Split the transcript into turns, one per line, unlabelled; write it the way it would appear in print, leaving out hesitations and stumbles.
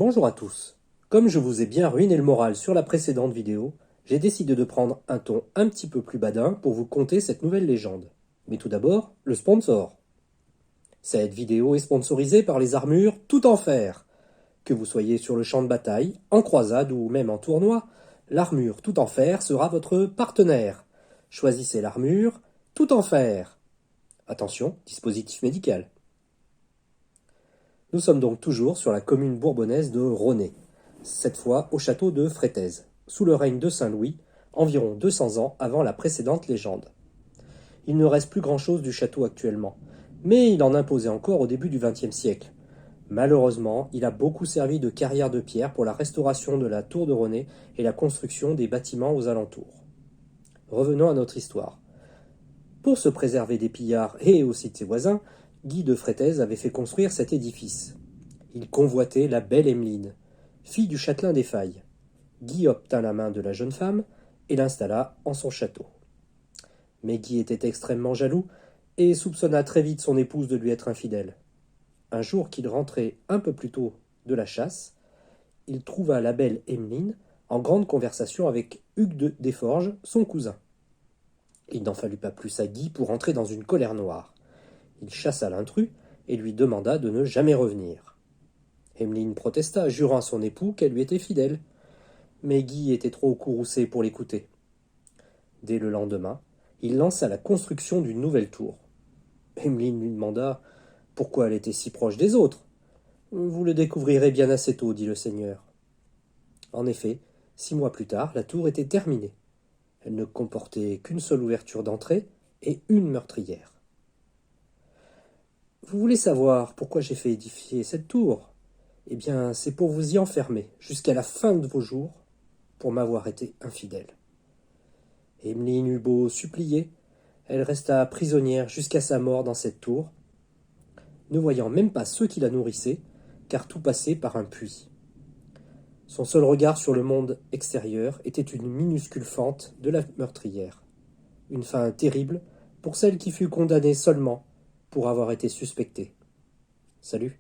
Bonjour à tous. Comme je vous ai bien ruiné le moral sur la précédente vidéo, j'ai décidé de prendre un ton un petit peu plus badin pour vous conter cette nouvelle légende. Mais tout d'abord, le sponsor. Cette vidéo est sponsorisée par les armures tout en fer. Que vous soyez sur le champ de bataille, en croisade ou même en tournoi, l'armure tout en fer sera votre partenaire. Choisissez l'armure tout en fer. Attention, dispositif médical. Nous sommes donc toujours sur la commune bourbonnaise de Ronay, cette fois au château de Fréthèse, sous le règne de Saint-Louis, environ 200 ans avant la précédente légende. Il ne reste plus grand-chose du château actuellement, mais il en imposait encore au début du XXe siècle. Malheureusement, il a beaucoup servi de carrière de pierre pour la restauration de la tour de Ronay et la construction des bâtiments aux alentours. Revenons à notre histoire. Pour se préserver des pillards et aussi de ses voisins, Guy de Fréthèse avait fait construire cet édifice. Il convoitait la belle Emmeline, fille du châtelain des Failles. Guy obtint la main de la jeune femme et l'installa en son château. Mais Guy était extrêmement jaloux et soupçonna très vite son épouse de lui être infidèle. Un jour qu'il rentrait un peu plus tôt de la chasse, il trouva la belle Emmeline en grande conversation avec Hugues de Desforges, son cousin. Il n'en fallut pas plus à Guy pour entrer dans une colère noire. Il chassa l'intrus et lui demanda de ne jamais revenir. Emmeline protesta, jurant à son époux qu'elle lui était fidèle. Mais Guy était trop courroucé pour l'écouter. Dès le lendemain, il lança la construction d'une nouvelle tour. Emmeline lui demanda pourquoi elle était si proche des autres. Vous le découvrirez bien assez tôt, dit le seigneur. En effet, 6 mois plus tard, la tour était terminée. Elle ne comportait qu'une seule ouverture d'entrée et une meurtrière. Vous voulez savoir pourquoi j'ai fait édifier cette tour? Eh bien, c'est pour vous y enfermer, jusqu'à la fin de vos jours, pour m'avoir été infidèle. Emmeline eut beau supplier, elle resta prisonnière jusqu'à sa mort dans cette tour, ne voyant même pas ceux qui la nourrissaient, car tout passait par un puits. Son seul regard sur le monde extérieur était une minuscule fente de la meurtrière. Une fin terrible pour celle qui fut condamnée seulement pour avoir été suspectée. Salut.